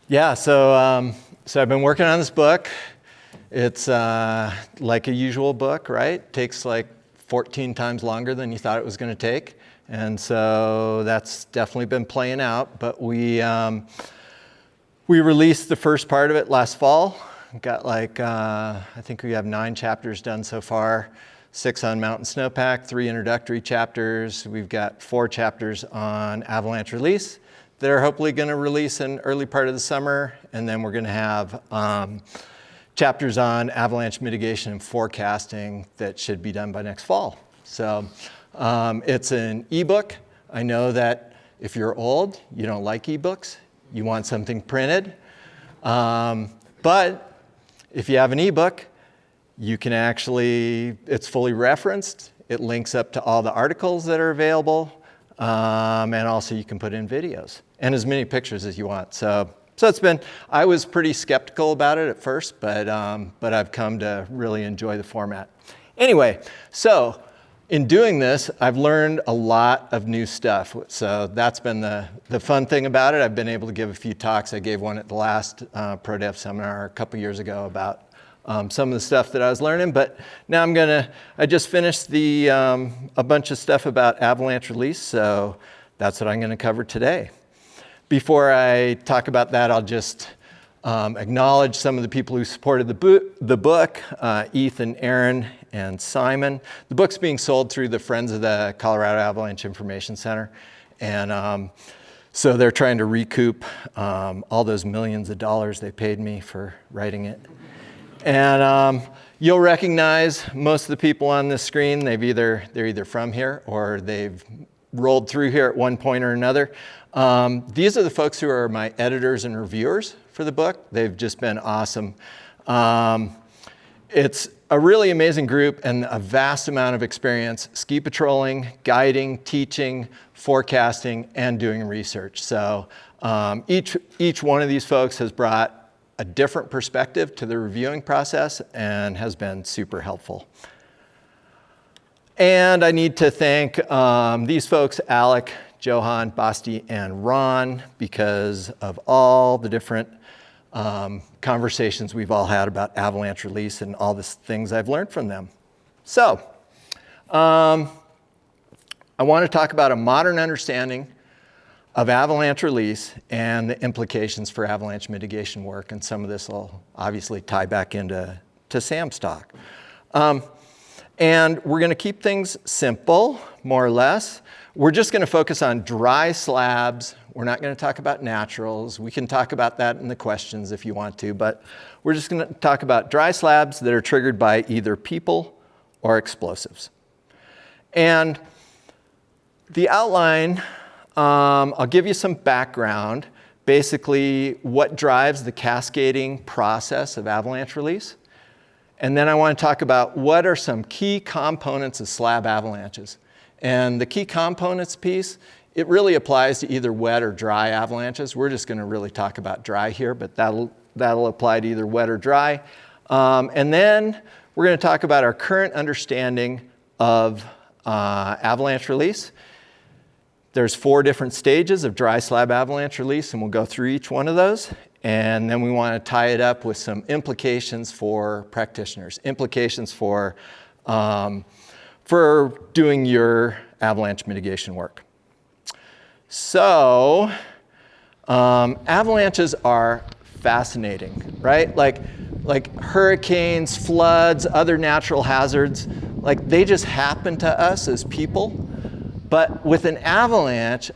Yeah, so I've been working on this book. It's like a usual book, right? Takes like 14 times longer than you thought it was going to take. And so that's definitely been playing out. But we released the first part of it last fall. Got like, I think we have 9 chapters done so far, 6 on mountain snowpack, 3 introductory chapters. We've got 4 chapters on avalanche release that are hopefully going to release in early part of the summer. And then we're going to have chapters on avalanche mitigation and forecasting that should be done by next fall. So it's an ebook. I know that if you're old, you don't like ebooks. You want something printed. But if you have an ebook, you can actually, it's fully referenced. It links up to all the articles that are available. And also you can put in videos and as many pictures as you want. So it's been, I was pretty skeptical about it at first, but I've come to really enjoy the format. Anyway, so in doing this, I've learned a lot of new stuff. So that's been the fun thing about it. I've been able to give a few talks. I gave one at the last ProDev seminar a couple years ago about some of the stuff that I was learning, but now I just finished a bunch of stuff about avalanche release, so that's what I'm gonna cover today. Before I talk about that, I'll just acknowledge some of the people who supported the book, Ethan, Aaron, and Simon. The book's being sold through the Friends of the Colorado Avalanche Information Center, and so they're trying to recoup all those millions of dollars they paid me for writing it. And you'll recognize most of the people on this screen. They're either from here or they've rolled through here at one point or another. These are the folks who are my editors and reviewers for the book. They've just been awesome. It's a really amazing group and a vast amount of experience ski patrolling, guiding, teaching, forecasting, and doing research. So each one of these folks has brought a different perspective to the reviewing process and has been super helpful. And I need to thank these folks, Alec, Johan, Basti, and Ron, because of all the different conversations we've all had about avalanche release and all the things I've learned from them. So I want to talk about a modern understanding of avalanche release and the implications for avalanche mitigation work. And some of this will obviously tie back into Sam's talk. And we're gonna keep things simple, more or less. We're just gonna focus on dry slabs. We're not gonna talk about naturals. We can talk about that in the questions if you want to, but we're just gonna talk about dry slabs that are triggered by either people or explosives. And the outline, I'll give you some background, basically what drives the cascading process of avalanche release. And then I want to talk about what are some key components of slab avalanches. And the key components piece, it really applies to either wet or dry avalanches. We're just going to really talk about dry here, but that'll apply to either wet or dry. And then we're going to talk about our current understanding of avalanche release. There's 4 different stages of dry slab avalanche release, and we'll go through each one of those. And then we want to tie it up with some implications for practitioners, implications for doing your avalanche mitigation work. So avalanches are fascinating, right? Like hurricanes, floods, other natural hazards, like they just happen to us as people. But with an avalanche,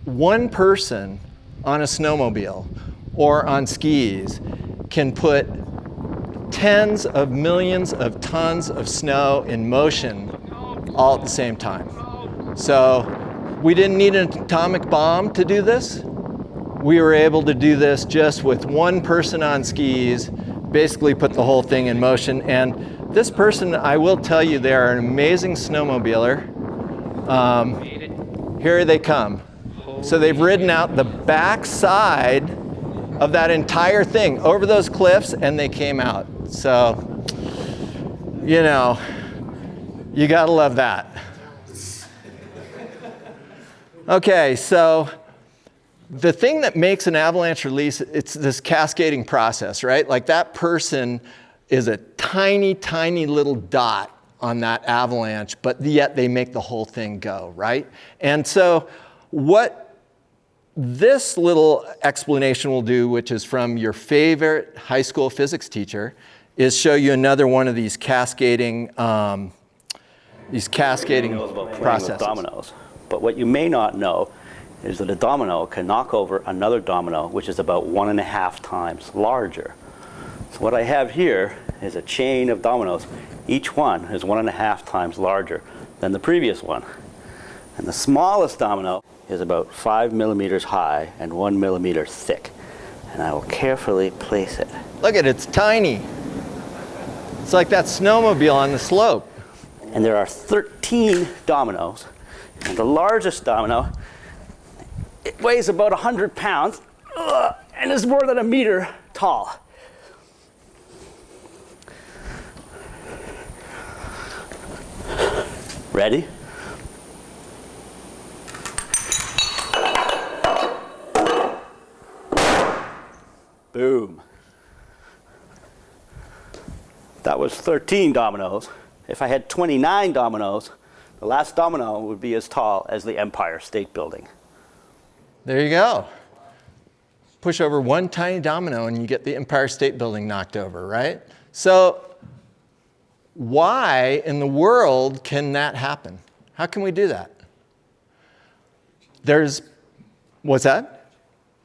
one person on a snowmobile or on skis can put tens of millions of tons of snow in motion all at the same time. So we didn't need an atomic bomb to do this. We were able to do this just with one person on skis, basically put the whole thing in motion. And this person, I will tell you, they are an amazing snowmobiler. Here they come. So they've ridden out the back side of that entire thing over those cliffs, and they came out. So, you know, you gotta love that. Okay, so the thing that makes an avalanche release, it's this cascading process, right? Like that person is a tiny, tiny little dot on that avalanche, but yet they make the whole thing go, right? And so what this little explanation will do, which is from your favorite high school physics teacher, is show you another one of these cascading processes. With dominoes. But what you may not know is that a domino can knock over another domino, which is about 1.5 times larger. So what I have here is a chain of dominoes. Each one is 1.5 times larger than the previous one. And the smallest domino is about 5 millimeters high and 1 millimeter thick. And I will carefully place it. Look at it, it's tiny. It's like that snowmobile on the slope. And there are 13 dominoes. And the largest domino, it weighs about 100 pounds and is more than 1 meter tall. Ready? Boom. That was 13 dominoes. If I had 29 dominoes, the last domino would be as tall as the Empire State Building. There you go. Push over one tiny domino and you get the Empire State Building knocked over, right? So why in the world can that happen? How can we do that? What's that?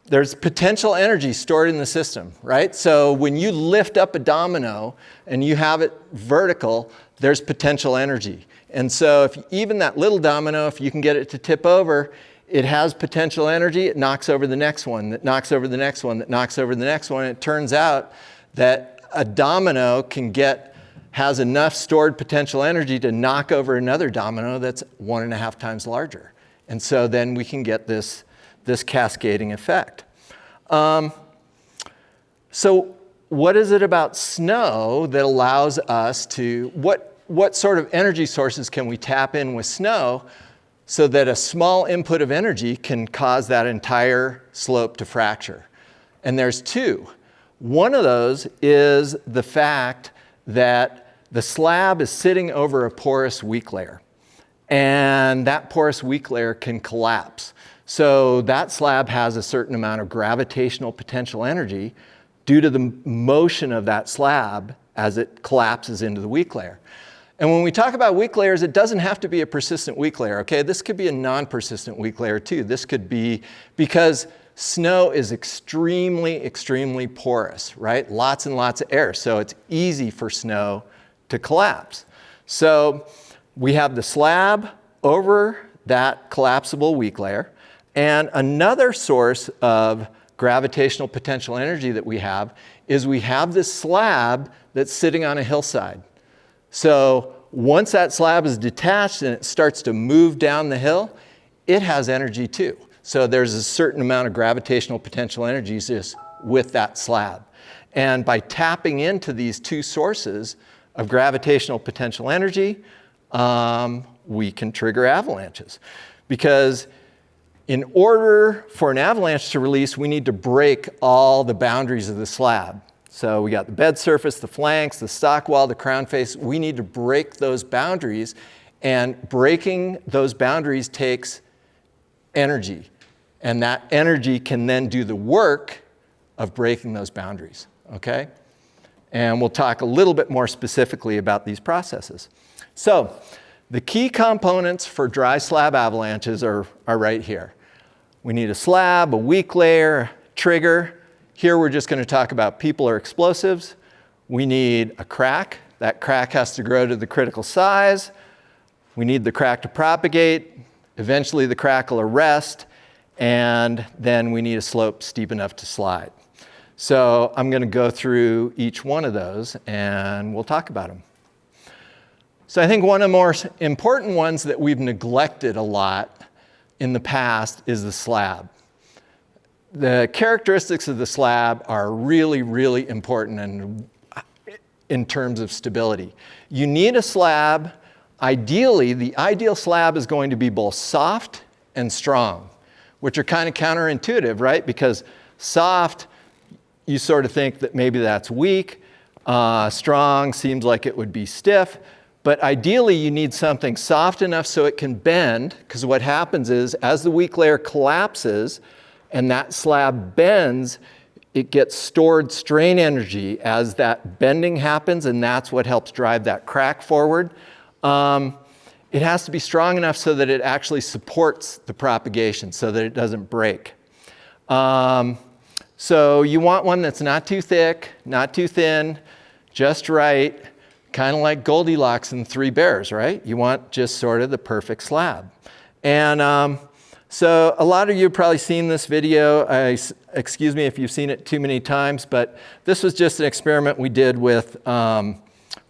There's potential energy stored in the system, right? So when you lift up a domino and you have it vertical, there's potential energy. And so if even that little domino, if you can get it to tip over, it has potential energy, it knocks over the next one, that knocks over the next one, that knocks over the next one. And it turns out that a domino has enough stored potential energy to knock over another domino that's 1.5 times larger. And so then we can get this cascading effect. So what is it about snow that allows us to, what sort of energy sources can we tap in with snow so that a small input of energy can cause that entire slope to fracture? And there's two. One of those is the fact that the slab is sitting over a porous weak layer. And that porous weak layer can collapse. So that slab has a certain amount of gravitational potential energy due to the motion of that slab as it collapses into the weak layer. And when we talk about weak layers, it doesn't have to be a persistent weak layer, okay? This could be a non-persistent weak layer too. This could be because snow is extremely, extremely porous, right? Lots and lots of air, so it's easy for snow to collapse. So we have the slab over that collapsible weak layer. And another source of gravitational potential energy that we have is we have this slab that's sitting on a hillside. So once that slab is detached and it starts to move down the hill, it has energy too. So there's a certain amount of gravitational potential energy just with that slab. And by tapping into these two sources of gravitational potential energy, we can trigger avalanches. Because in order for an avalanche to release, we need to break all the boundaries of the slab. So we got the bed surface, the flanks, the stock wall, the crown face. We need to break those boundaries, and breaking those boundaries takes energy. And that energy can then do the work of breaking those boundaries, okay? And we'll talk a little bit more specifically about these processes. So the key components for dry slab avalanches are right here. We need a slab, a weak layer, trigger. Here we're just going to talk about people or explosives. We need a crack. That crack has to grow to the critical size. We need the crack to propagate. Eventually the crack will arrest. And then we need a slope steep enough to slide. So I'm going to go through each one of those and we'll talk about them. So I think one of the more important ones that we've neglected a lot in the past is the slab. The characteristics of the slab are really, really important in terms of stability. You need a slab. Ideally, the ideal slab is going to be both soft and strong. which are kind of counterintuitive, right? Because soft, you sort of think that maybe that's weak. Strong seems like it would be stiff. But ideally, you need something soft enough so it can bend, because what happens is, as the weak layer collapses and that slab bends, it gets stored strain energy as that bending happens, and that's what helps drive that crack forward. It has to be strong enough so that it actually supports the propagation, so that it doesn't break. So you want one that's not too thick, not too thin, just right. Kind of like Goldilocks and Three Bears, right? You want just sort of the perfect slab. And so a lot of you have probably seen this video. Excuse me if you've seen it too many times, but this was just an experiment we did with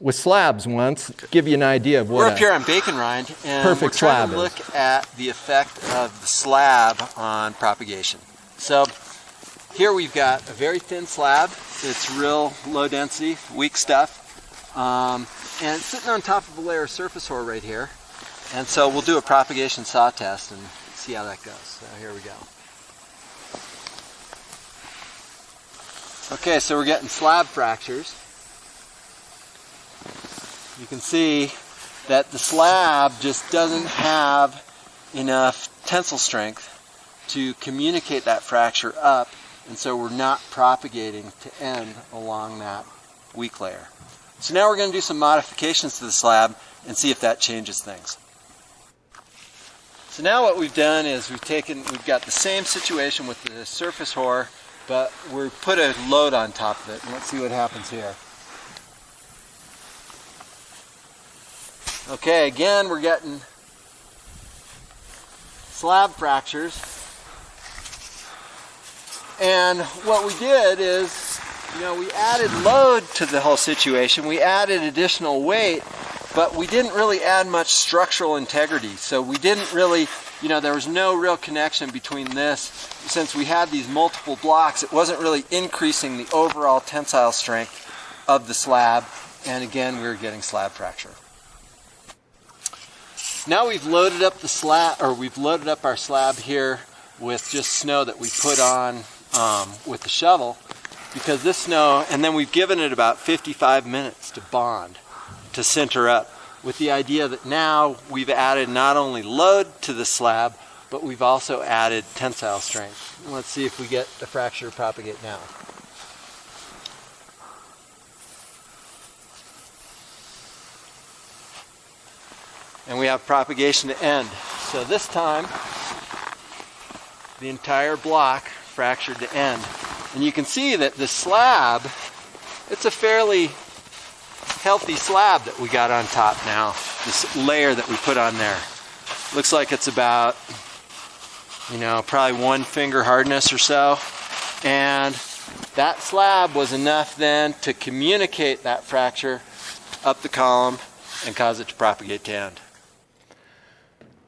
slabs once. To give you an idea of what we're up here on Bacon Rind, and perfect we're trying slab to look at the effect of the slab on propagation. So here we've got a very thin slab. It's real low density, weak stuff. And it's sitting on top of a layer of surface ore right here. And so we'll do a propagation saw test and see how that goes. So here we go. Okay, so we're getting slab fractures. You can see that the slab just doesn't have enough tensile strength to communicate that fracture up, and so we're not propagating to end along that weak layer. So now we're going to do some modifications to the slab and see if that changes things. So now what we've done is we've got the same situation with the surface ore, but we've put a load on top of it. And let's see what happens here. Okay, again we're getting slab fractures. And what we did is, we added load to the whole situation. We added additional weight, but we didn't really add much structural integrity. So we didn't really, there was no real connection between this. Since we had these multiple blocks, it wasn't really increasing the overall tensile strength of the slab. And again, we were getting slab fracture. Now we've loaded up the slab, or we've loaded up our slab here with just snow that we put on with the shovel. Because this snow, and then we've given it about 55 minutes to bond, to center up, with the idea that now we've added not only load to the slab, but we've also added tensile strength. Let's see if we get the fracture to propagate now. And we have propagation to end. So this time, the entire block fractured to end. And you can see that the slab, it's a fairly healthy slab that we got on top now. This layer that we put on there. Looks like it's about, probably 1 finger hardness or so. And that slab was enough then to communicate that fracture up the column and cause it to propagate to end.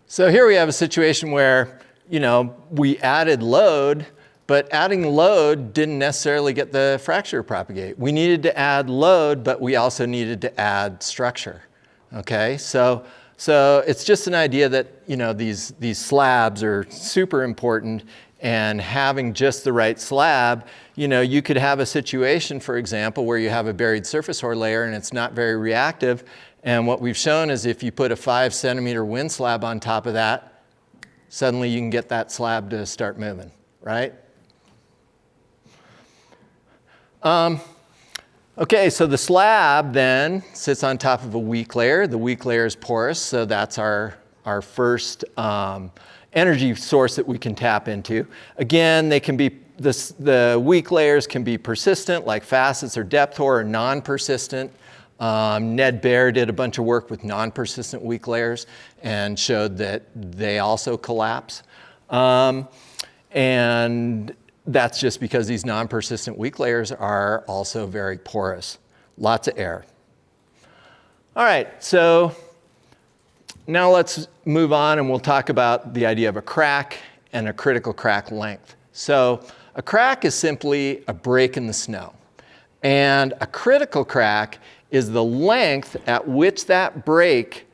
So here we have a situation where, we added load, but adding load didn't necessarily get the fracture to propagate. We needed to add load, but we also needed to add structure. Okay, so it's just an idea that these slabs are super important, and having just the right slab, you could have a situation, for example, where you have a buried surface ore layer and it's not very reactive. And what we've shown is if you put a 5 centimeter wind slab on top of that, suddenly you can get that slab to start moving, right? Okay, so the slab then sits on top of a weak layer. The weak layer is porous, so that's our first energy source that we can tap into. Again, they can be the weak layers can be persistent, like facets or depth ore, or non-persistent. Ned Baer did a bunch of work with non-persistent weak layers and showed that they also collapse. And that's just because these non-persistent weak layers are also very porous. Lots of air. All right, so now let's move on and we'll talk about the idea of a crack and a critical crack length. So a crack is simply a break in the snow. And a critical crack is the length at which that break,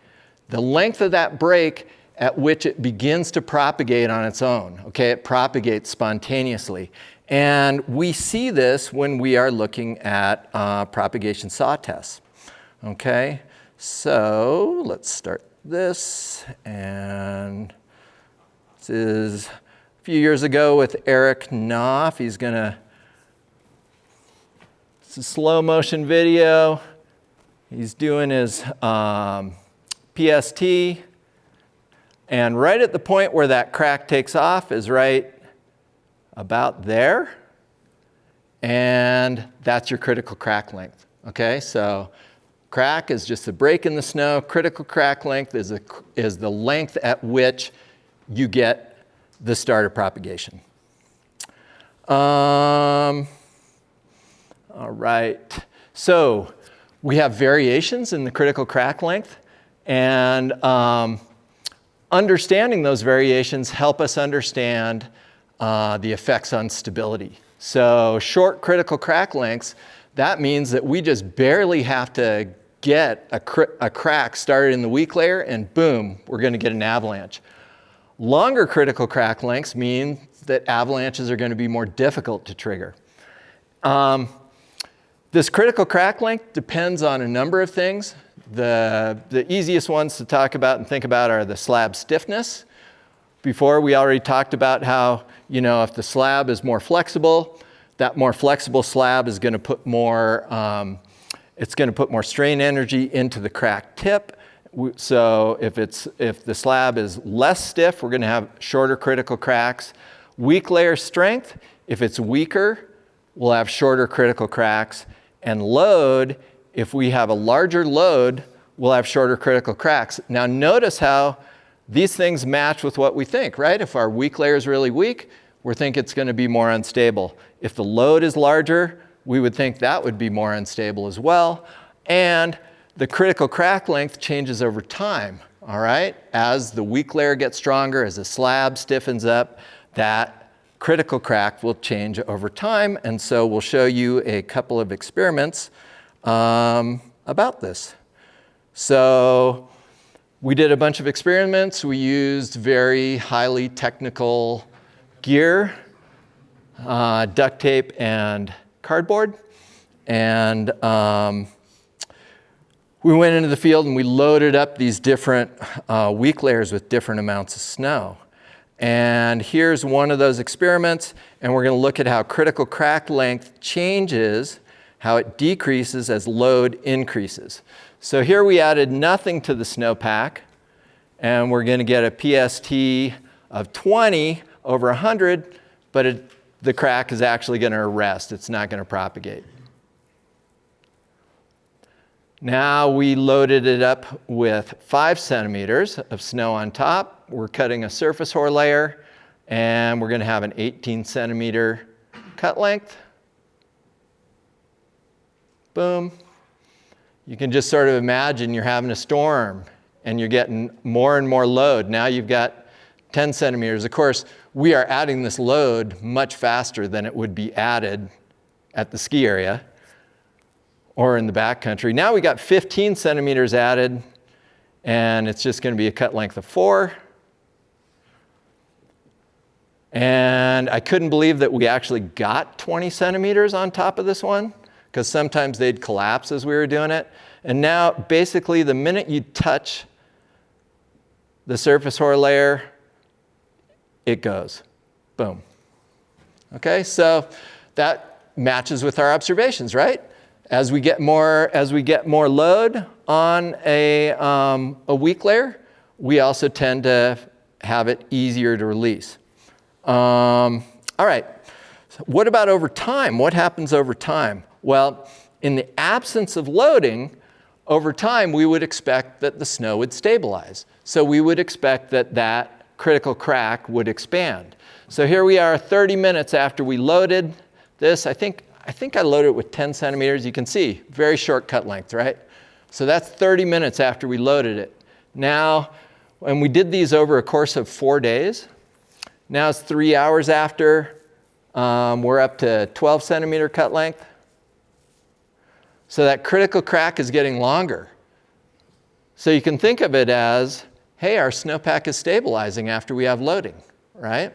the length of that break at which it begins to propagate on its own. Okay, it propagates spontaneously. And we see this when we are looking at propagation saw tests. Okay, so let's start this. And this is a few years ago with Eric Knopf. He's gonna, it's a slow motion video. He's doing his PST. And right at the point where that crack takes off is right about there. And that's your critical crack length. Okay, so crack is just a break in the snow. Critical crack length is the length at which you get the start of propagation. All right, so we have variations in the critical crack length, and understanding those variations help us understand the effects on stability. So short critical crack lengths, that means that we just barely have to get a crack started in the weak layer and boom, we're going to get an avalanche. Longer critical crack lengths mean that avalanches are going to be more difficult to trigger. This critical crack length depends on a number of things. The easiest ones to talk about and think about are the slab stiffness. Before, we already talked about how, you know, if the slab is more flexible, that more flexible slab is going to put more, it's going to put more strain energy into the crack tip. So if the slab is less stiff, we're going to have shorter critical cracks. Weak layer strength, if it's weaker, we'll have shorter critical cracks. And load, if we have a larger load, we'll have shorter critical cracks. Now notice how these things match with what we think, right? If our weak layer is really weak, we think it's going to be more unstable. If the load is larger, we would think that would be more unstable as well. And the critical crack length changes over time, all right? As the weak layer gets stronger, as the slab stiffens up, that critical crack will change over time. And so we'll show you a couple of experiments about this. So we did a bunch of experiments. We used very highly technical gear, duct tape and cardboard. And we went into the field and we loaded up these different weak layers with different amounts of snow. And here's one of those experiments, and we're going to look at how critical crack length changes, how it decreases as load increases. So here we added nothing to the snowpack, and we're going to get a PST of 20 over 100, but the crack is actually going to arrest. It's not going to propagate. Now we loaded it up with 5 centimeters of snow on top. We're cutting a surface hoar layer, and we're going to have an 18 centimeter cut length. Boom. You can just sort of imagine you're having a storm and you're getting more and more load. Now you've got 10 centimeters. Of course, we are adding this load much faster than it would be added at the ski area or in the backcountry. Now we got 15 centimeters added, and it's just going to be a cut length of 4. And I couldn't believe that we actually got 20 centimeters on top of this one, because sometimes they'd collapse as we were doing it. And now, basically, the minute you touch the surface hoar layer, it goes. Boom. Okay, so that matches with our observations, right? As we get more load on a weak layer, we also tend to have it easier to release. All right, so what about over time? What happens over time? Well, in the absence of loading, over time we would expect that the snow would stabilize. So we would expect that that critical crack would expand. So here we are 30 minutes after we loaded this. I think I loaded it with 10 centimeters. You can see, very short cut length, right? So that's 30 minutes after we loaded it. Now, when we did these over a course of 4 days, now it's 3 hours after, we're up to 12 centimeter cut length. So that critical crack is getting longer. So you can think of it as, hey, our snowpack is stabilizing after we have loading, right?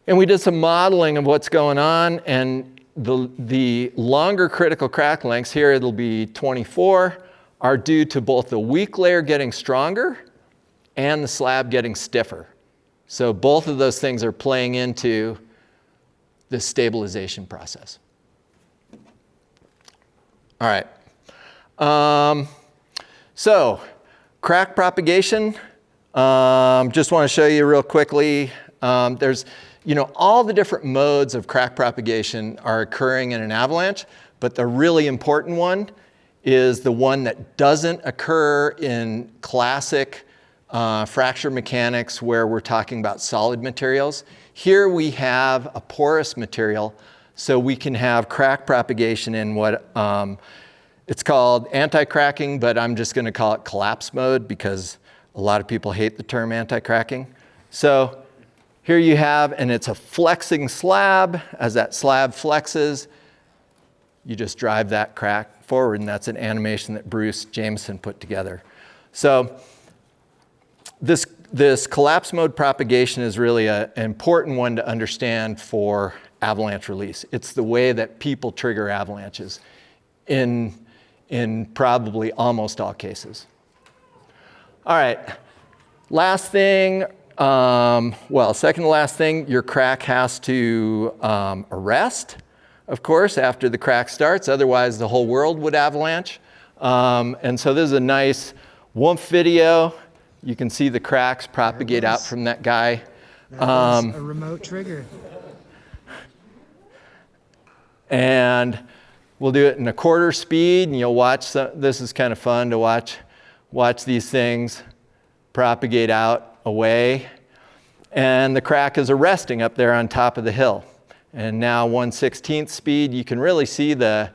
And we did some modeling of what's going on, and the longer critical crack lengths, here it'll be 24, are due to both the weak layer getting stronger and the slab getting stiffer. So both of those things are playing into this stabilization process. All right. So crack propagation, just want to show you real quickly. There's, all the different modes of crack propagation are occurring in an avalanche, but the really important one is the one that doesn't occur in classic fracture mechanics where we're talking about solid materials. Here we have a porous material, so we can have crack propagation in what it's called anti-cracking, but I'm just going to call it collapse mode because a lot of people hate the term anti-cracking. So here you have, and it's a flexing slab. As that slab flexes, you just drive that crack forward, and that's an animation that Bruce Jameson put together. So this collapse mode propagation is really an important one to understand for avalanche release. It's the way that people trigger avalanches in probably almost all cases. All right, last thing, second to last thing, your crack has to arrest, of course, after the crack starts. Otherwise, the whole world would avalanche. And so this is a nice WUMF video. You can see the cracks propagate out from that guy. That was a remote trigger. And we'll do it in a quarter speed, and you'll watch. This is kind of fun to watch these things propagate out away. And the crack is arresting up there on top of the hill. And now 1/16 speed, you can really see the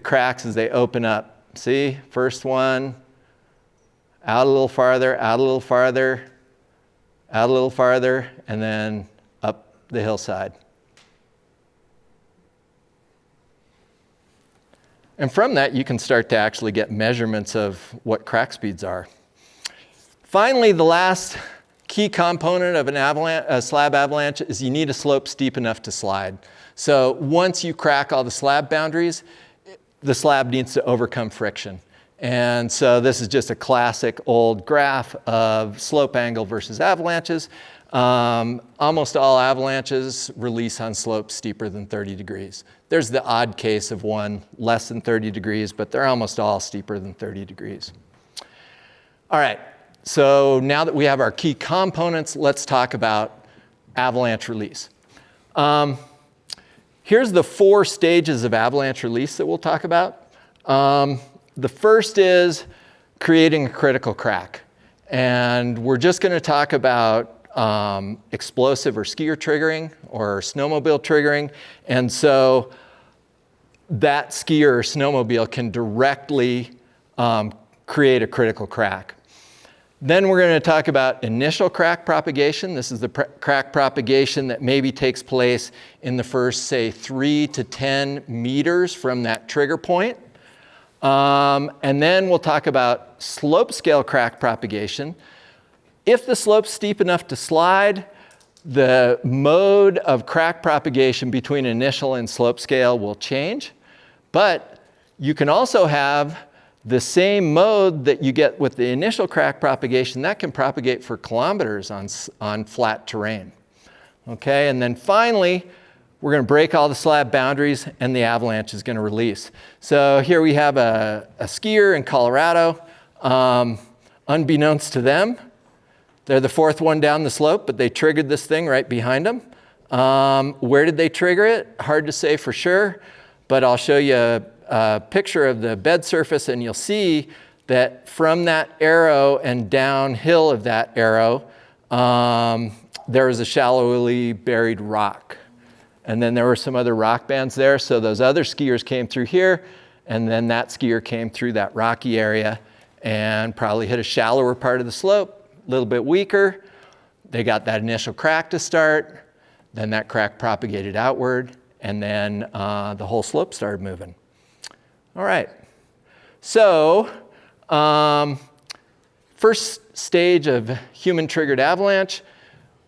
cracks as they open up. See, first one, out a little farther, out a little farther, out a little farther, and then up the hillside. And from that, you can start to actually get measurements of what crack speeds are. Finally, the last key component of a slab avalanche is you need a slope steep enough to slide. So once you crack all the slab boundaries, the slab needs to overcome friction. And so this is just a classic old graph of slope angle versus avalanches. Almost all avalanches release on slopes steeper than 30 degrees. There's the odd case of one less than 30 degrees, but they're almost all steeper than 30 degrees. All right, so now that we have our key components, let's talk about avalanche release. Here's the 4 stages of avalanche release that we'll talk about. The first is creating a critical crack. And we're just going to talk about explosive or skier triggering or snowmobile triggering. And so that skier or snowmobile can directly create a critical crack. Then we're going to talk about initial crack propagation. This is the crack propagation that maybe takes place in the first, say, 3 to 10 meters from that trigger point. And then we'll talk about slope scale crack propagation. If the slope's steep enough to slide, the mode of crack propagation between initial and slope scale will change. But you can also have the same mode that you get with the initial crack propagation that can propagate for kilometers on flat terrain. Okay, and then finally, we're going to break all the slab boundaries and the avalanche is going to release. So here we have a skier in Colorado. Unbeknownst to them, they're the 4th one down the slope, but they triggered this thing right behind them. Where did they trigger it? Hard to say for sure, but I'll show you a picture of the bed surface and you'll see that from that arrow and downhill of that arrow, there was a shallowly buried rock. And then there were some other rock bands there. So those other skiers came through here, and then that skier came through that rocky area and probably hit a shallower part of the slope, a little bit weaker. They got that initial crack to start. Then that crack propagated outward, and then the whole slope started moving. All right. So first stage of human-triggered avalanche,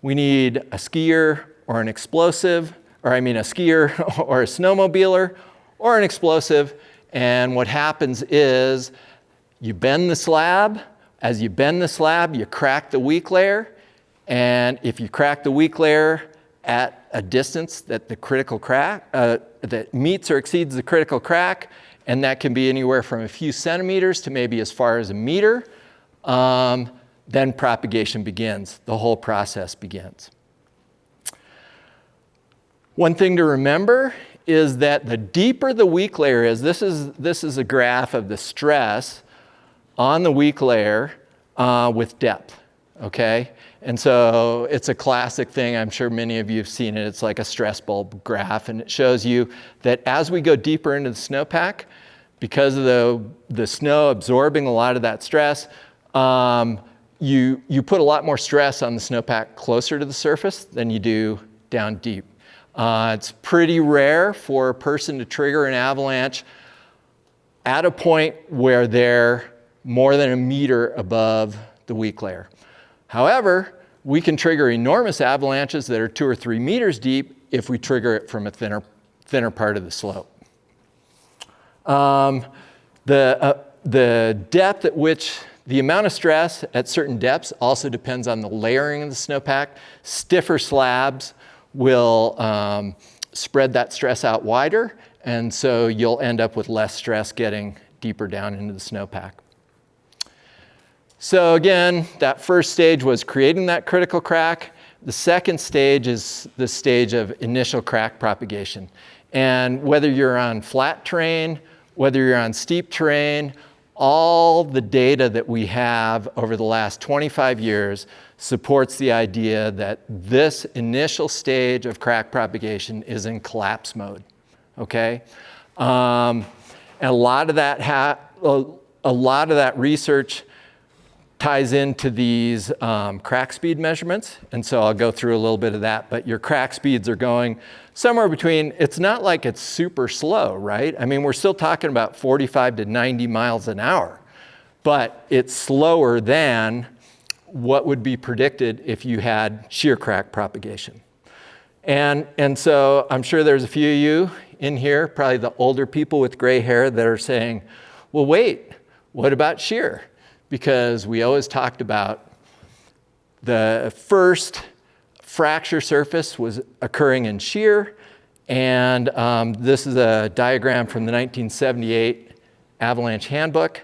we need a skier or an explosive, or I mean a skier or a snowmobiler or an explosive. And what happens is you bend the slab. As you bend the slab, you crack the weak layer. And if you crack the weak layer at a distance that the critical crack, that meets or exceeds the critical crack, and that can be anywhere from a few centimeters to maybe as far as a meter, then propagation begins. The whole process begins. One thing to remember is that the deeper the weak layer is, this is a graph of the stress on the weak layer with depth, okay? And so it's a classic thing. I'm sure many of you have seen it. It's like a stress bulb graph, and it shows you that as we go deeper into the snowpack, because of the snow absorbing a lot of that stress, you put a lot more stress on the snowpack closer to the surface than you do down deep. It's pretty rare for a person to trigger an avalanche at a point where they're more than a meter above the weak layer. However, we can trigger enormous avalanches that are 2 or 3 meters deep if we trigger it from a thinner part of the slope. The depth at which the amount of stress at certain depths also depends on the layering of the snowpack. Stiffer slabs will spread that stress out wider, and so you'll end up with less stress getting deeper down into the snowpack. So again, that first stage was creating that critical crack. The second stage is the stage of initial crack propagation. And whether you're on flat terrain, whether you're on steep terrain, all the data that we have over the last 25 years supports the idea that this initial stage of crack propagation is in collapse mode, okay? And a lot of that research ties into these crack speed measurements, and so I'll go through a little bit of that, but your crack speeds are going somewhere between, it's not like it's super slow, right? I mean, we're still talking about 45 to 90 miles an hour, but it's slower than what would be predicted if you had shear crack propagation. And so I'm sure there's a few of you in here, probably the older people with gray hair, that are saying, well, wait, what about shear? Because we always talked about the first fracture surface was occurring in shear, and this is a diagram from the 1978 Avalanche Handbook.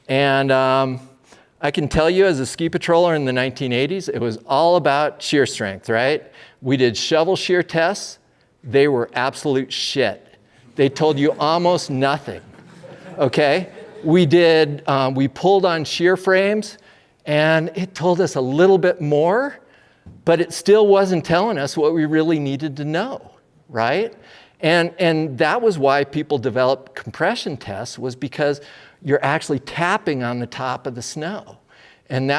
And I can tell you, as a ski patroller in the 1980s, it was all about shear strength, right? We did shovel shear tests. They were absolute shit. They told you almost nothing, okay? We pulled on shear frames, and it told us a little bit more, but it still wasn't telling us what we really needed to know, right? And that was why people developed compression tests, was because you're actually tapping on the top of the snow. And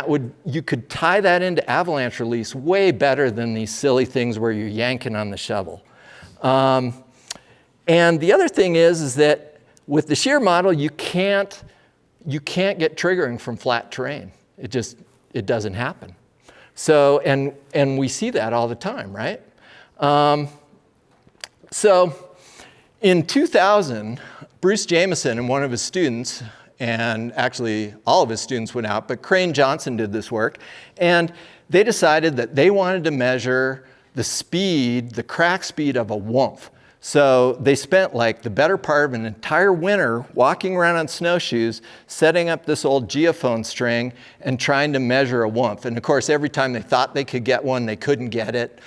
you could tie that into avalanche release way better than these silly things where you're yanking on the shovel. And the other thing is that with the shear model, you can't get triggering from flat terrain. It doesn't happen. So, and we see that all the time, right? So in 2000, Bruce Jameson and one of his students, and actually all of his students went out, but Crane Johnson did this work, and they decided that they wanted to measure the speed, the crack speed of a WUMF. So they spent like the better part of an entire winter walking around on snowshoes, setting up this old geophone string and trying to measure a WUMF. And of course, every time they thought they could get one, they couldn't get it.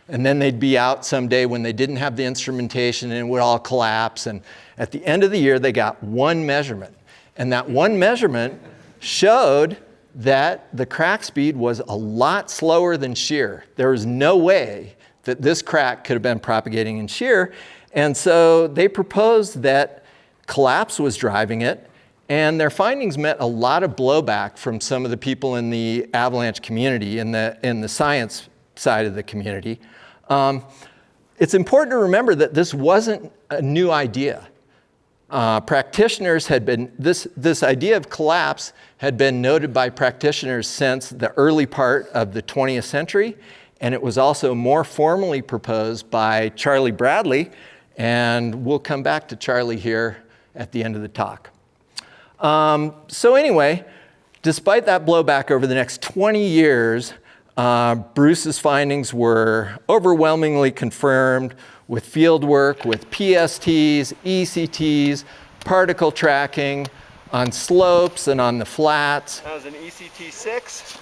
And then they'd be out someday when they didn't have the instrumentation and it would all collapse. And at the end of the year, they got one measurement. And that one measurement showed that the crack speed was a lot slower than shear. There was no way that this crack could have been propagating in shear. And so they proposed that collapse was driving it, and their findings met a lot of blowback from some of the people in the avalanche community, in the science side of the community. It's important to remember that this wasn't a new idea. practitioners had been, this idea of collapse had been noted by practitioners since the early part of the 20th century, and it was also more formally proposed by Charlie Bradley, and we'll come back to Charlie here at the end of the talk. So anyway, despite that blowback over the next 20 years, Bruce's findings were overwhelmingly confirmed with field work, with PSTs, ECTs, particle tracking on slopes and on the flats. That was an ECT6.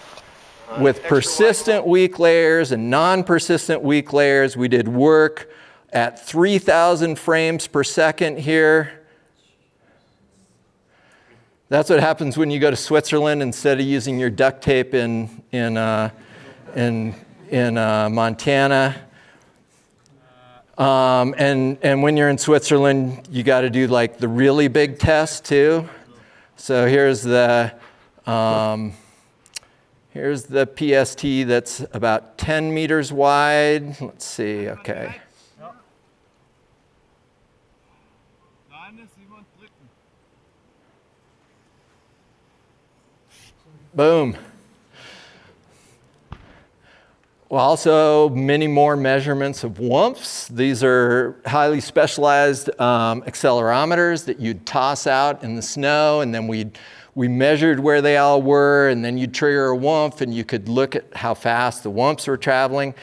With persistent weak layers and non-persistent weak layers. We did work at 3,000 frames per second here. That's what happens when you go to Switzerland instead of using your duct tape in Montana. And when you're in Switzerland, you got to do like the really big test too. So here's the PST that's about 10 meters wide. Let's see, okay. Boom. Well, also many more measurements of WUMFs. These are highly specialized accelerometers that you'd toss out in the snow, and then we measured where they all were, and then you'd trigger a WUMF, and you could look at how fast the WUMFs were traveling.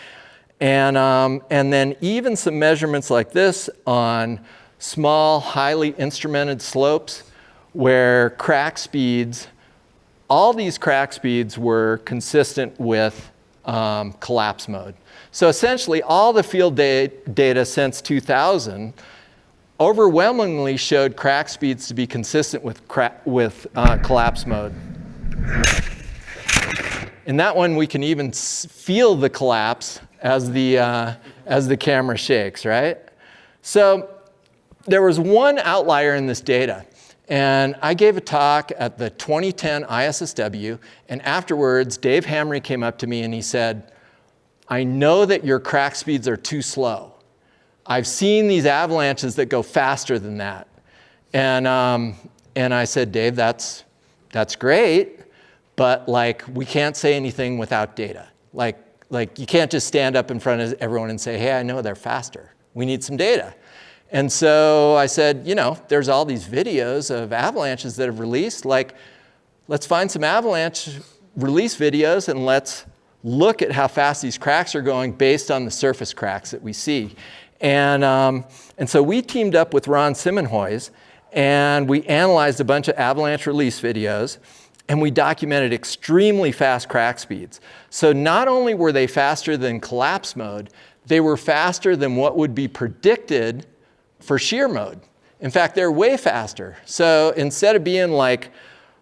And then even some measurements like this on small, highly instrumented slopes where crack speeds, all these crack speeds were consistent with collapse mode. So essentially, all the field data since 2000 overwhelmingly showed crack speeds to be consistent with collapse mode. In that one, we can even feel the collapse as the camera shakes, right? So there was one outlier in this data. And I gave a talk at the 2010 ISSW, and afterwards, Dave Hamry came up to me and he said, I know that your crack speeds are too slow. I've seen these avalanches that go faster than that. And I said, Dave, that's great, but like we can't say anything without data. Like you can't just stand up in front of everyone and say, hey, I know they're faster. We need some data. And so I said, you know, there's all these videos of avalanches that have released. Like, let's find some avalanche release videos and let's look at how fast these cracks are going based on the surface cracks that we see. And so we teamed up with Ron Simonhoys, and we analyzed a bunch of avalanche release videos, and we documented extremely fast crack speeds. So not only were they faster than collapse mode, they were faster than what would be predicted for shear mode. In fact, they're way faster. So instead of being like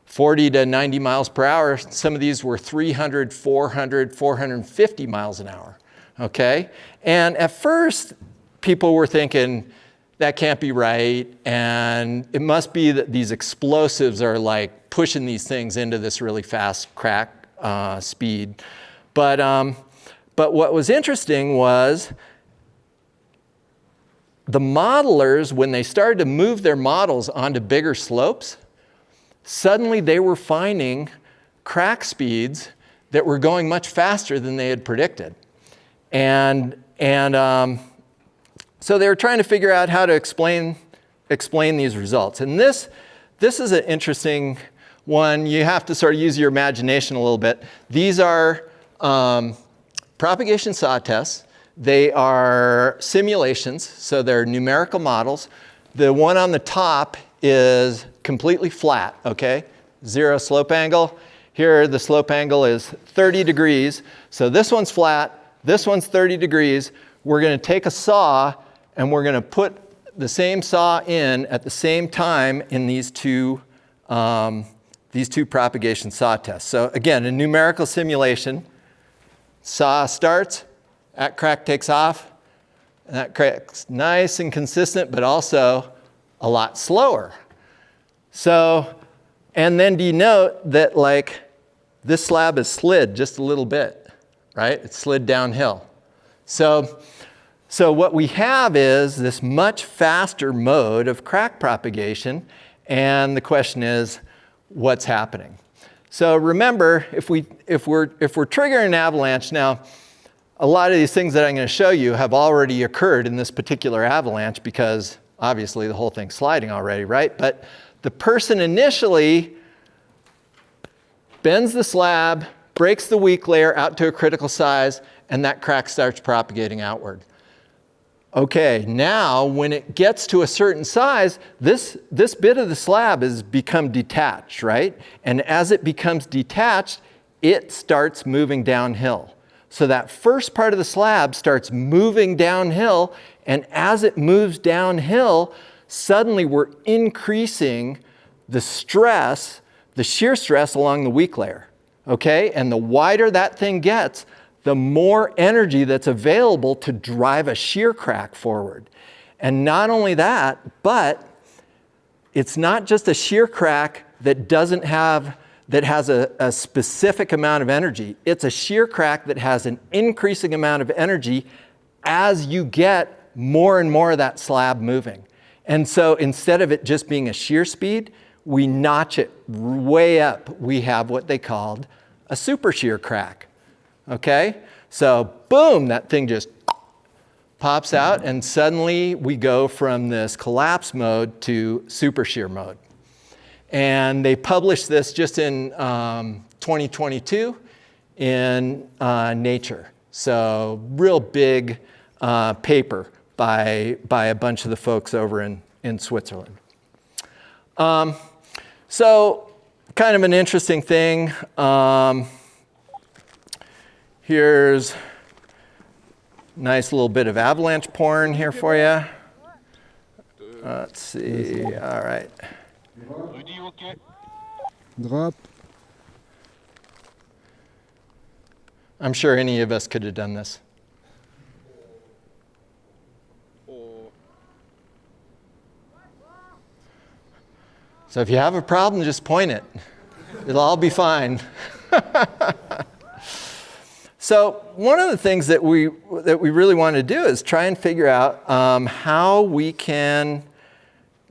40 to 90 miles per hour, some of these were 300, 400, 450 miles an hour, okay? And at first, people were thinking, that can't be right, and it must be that these explosives are like pushing these things into this really fast crack speed. But what was interesting was the modelers, when they started to move their models onto bigger slopes, suddenly they were finding crack speeds that were going much faster than they had predicted. And so they were trying to figure out how to explain these results. And this is an interesting one. You have to sort of use your imagination a little bit. These are propagation saw tests. They are simulations, so they're numerical models. The one on the top is completely flat, okay? 0 slope angle. Here, the slope angle is 30 degrees. So this one's flat, this one's 30 degrees. We're gonna take a saw and we're gonna put the same saw in at the same time in these two propagation saw tests. So again, a numerical simulation. Saw starts, that crack takes off, and that crack's nice and consistent, but also a lot slower. So, and then do you note that like this slab is slid just a little bit, right? It's slid downhill. So So what we have is this much faster mode of crack propagation, and the question is, what's happening? So remember, if we're triggering an avalanche now, a lot of these things that I'm going to show you have already occurred in this particular avalanche because obviously the whole thing's sliding already, right? But the person initially bends the slab, breaks the weak layer out to a critical size, and that crack starts propagating outward. Okay, now when it gets to a certain size, this bit of the slab has become detached, right? And as it becomes detached, it starts moving downhill. So that first part of the slab starts moving downhill, and as it moves downhill, suddenly we're increasing the stress, the shear stress along the weak layer, okay? And the wider that thing gets, the more energy that's available to drive a shear crack forward. And not only that, but it's not just a shear crack that has a specific amount of energy. It's a shear crack that has an increasing amount of energy as you get more and more of that slab moving. And so instead of it just being a shear speed, we notch it way up. We have what they called a super shear crack. Okay? So boom, that thing just pops out, and suddenly we go from this collapse mode to super shear mode. And they published this just in 2022 in Nature. So real big paper by a bunch of the folks over in Switzerland. So kind of an interesting thing. Here's a nice little bit of avalanche porn here for you. Let's see, all right. Drop. I'm sure any of us could have done this. So if you have a problem, just point it. It'll all be fine. So one of the things that we really want to do is try and figure out how we can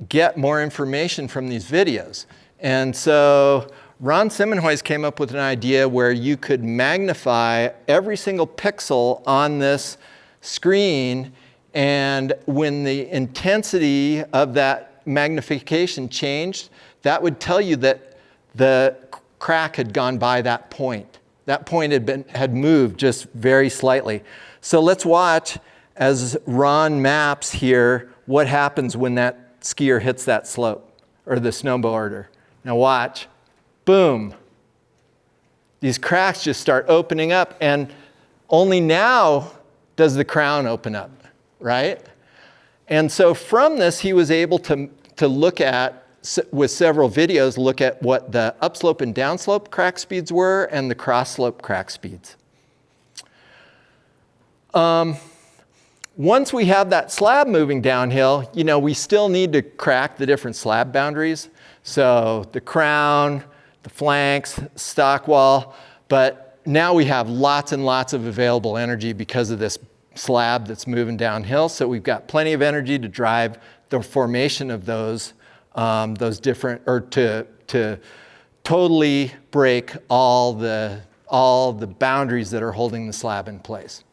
get more information from these videos. And so Ron Simonhuis came up with an idea where you could magnify every single pixel on this screen, and when the intensity of that magnification changed, that would tell you that the crack had gone by that point. That point had moved just very slightly. So let's watch as Ron maps here what happens when that skier hits that slope, or the snowboarder. Now watch, boom. These cracks just start opening up, and only now does the crown open up, right? And so from this, he was able to look at, with several videos, look at what the upslope and downslope crack speeds were and the cross slope crack speeds. Once we have that slab moving downhill, we still need to crack the different slab boundaries. So the crown, the flanks, stock wall, but now we have lots and lots of available energy because of this slab that's moving downhill. So we've got plenty of energy to drive the formation of those different, or to totally break all the boundaries that are holding the slab in place.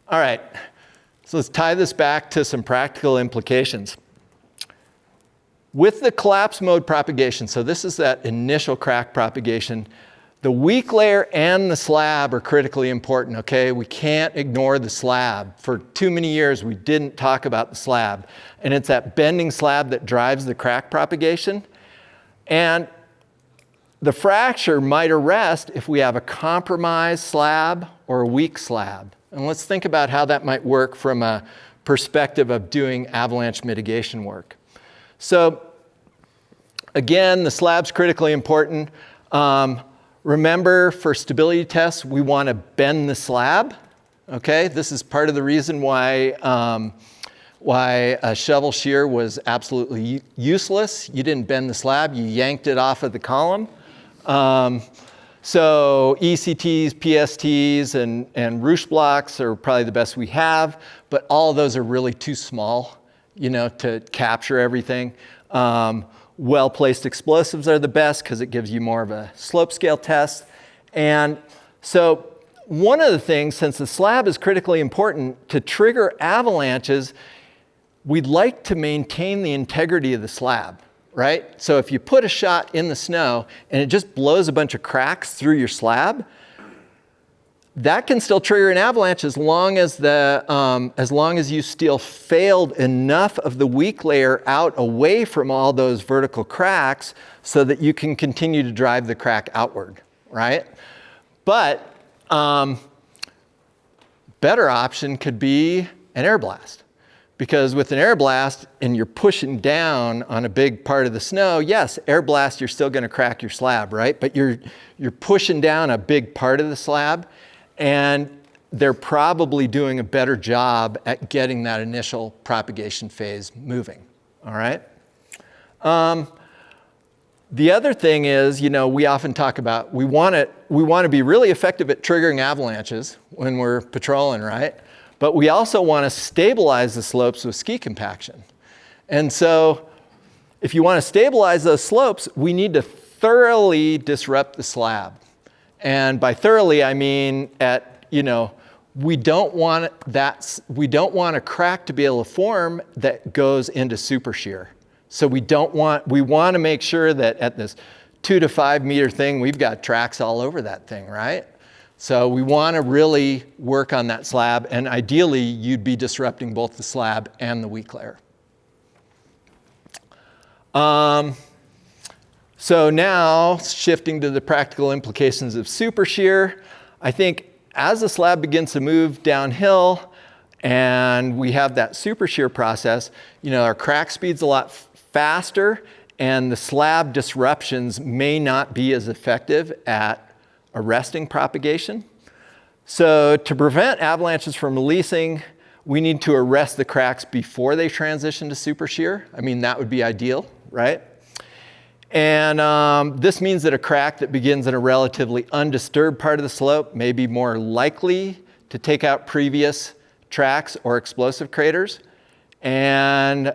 All right, so let's tie this back to some practical implications. With the collapse mode propagation, so this is that initial crack propagation, the weak layer and the slab are critically important, okay? We can't ignore the slab. For too many years, we didn't talk about the slab. And it's that bending slab that drives the crack propagation. And the fracture might arrest if we have a compromised slab or a weak slab. And let's think about how that might work from a perspective of doing avalanche mitigation work. So again, the slab's critically important. Remember, for stability tests, we want to bend the slab. Okay, this is part of the reason why a shovel shear was absolutely useless. You didn't bend the slab, you yanked it off of the column. So ECTs, PSTs, and roosh blocks are probably the best we have, but all of those are really too small, to capture everything. Well-placed explosives are the best because it gives you more of a slope scale test. And so one of the things, since the slab is critically important, to trigger avalanches, we'd like to maintain the integrity of the slab, right? So if you put a shot in the snow and it just blows a bunch of cracks through your slab, that can still trigger an avalanche as long as you still failed enough of the weak layer out away from all those vertical cracks so that you can continue to drive the crack outward, right? But better option could be an air blast. Because with an air blast and you're pushing down on a big part of the snow, yes, air blast, you're still gonna crack your slab, right? But you're pushing down a big part of the slab, and they're probably doing a better job at getting that initial propagation phase moving, all right? The other thing is, we often talk about, we want to be really effective at triggering avalanches when we're patrolling, right? But we also want to stabilize the slopes with ski compaction. And so if you want to stabilize those slopes, we need to thoroughly disrupt the slab. And by thoroughly, I mean we don't want a crack to be able to form that goes into super shear. So we want to make sure that at this 2 to 5 meter thing, we've got tracks all over that thing, right? So we want to really work on that slab, and ideally you'd be disrupting both the slab and the weak layer. So now shifting to the practical implications of super shear, I think as the slab begins to move downhill and we have that super shear process, our crack speed's a lot faster and the slab disruptions may not be as effective at arresting propagation. So to prevent avalanches from releasing, we need to arrest the cracks before they transition to super shear. I mean, that would be ideal, right? And this means that a crack that begins in a relatively undisturbed part of the slope may be more likely to take out previous tracks or explosive craters. And